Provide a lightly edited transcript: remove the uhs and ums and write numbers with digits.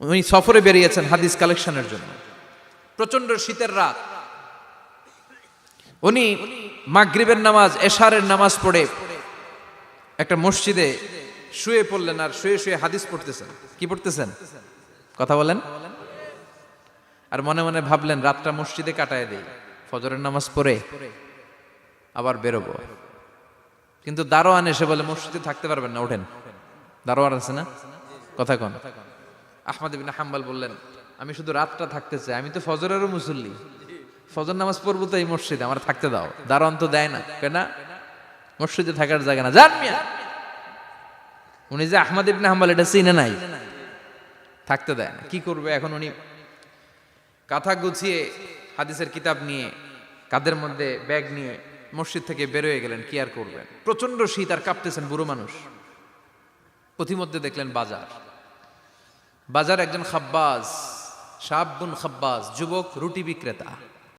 উনি সফরে বেরিয়েছেন হাদিস কালেকশনের জন্য। প্রচন্ড শীতের রাত, উনি মাগরিবের নামাজ, এশারের নামাজ পড়ে একটা মসজিদে শুয়ে পড়লেন, আর শুয়ে শুয়ে হাদিস পড়তেছেন। কি পড়তেছেন? কথা বলেন। আর মনে মনে ভাবলেন রাতটা মসজিদে কাটায় দেই, ফজরের নামাজ পড়ে আবার বেরোবো। কিন্তু দারোয়ান এসে বলে মসজিদে থাকতে পারবেন না, ওঠেন। দারোয়ান আছে না? কথা কন। আহমদ ইবনে হাম্বল বললেন, আমি শুধু রাতটা থাকতে চাই, আমি তো ফজরেরও মুসল্লি, ফজর নামাজ পড়বো তো এই মসজিদে, আমার থাকতে দাও। দারোয়ান তো দেয় না, কেন? মসজিদে থাকার জায়গা না, যান মিয়া। উনি যে আহমদ ইবনে হাম্বল এটা চিনে নাই, থাকতে দেয় না। কি করবে এখন? উনি কাঁথা গুছিয়ে হাদিসের কিতাব নিয়ে কাঁধের মধ্যে ব্যাগ নিয়ে মসজিদ থেকে বেরোয় গেলেন। কি আর করবেন, প্রচন্ড শীত, আর কাঁপতেছেন, বুড়ো মানুষ। পথিমধ্যে দেখলেন বাজার। বাজার একজন খাব্বাজ, শাবুন খাব্বাজ, যুবক রুটি বিক্রেতা।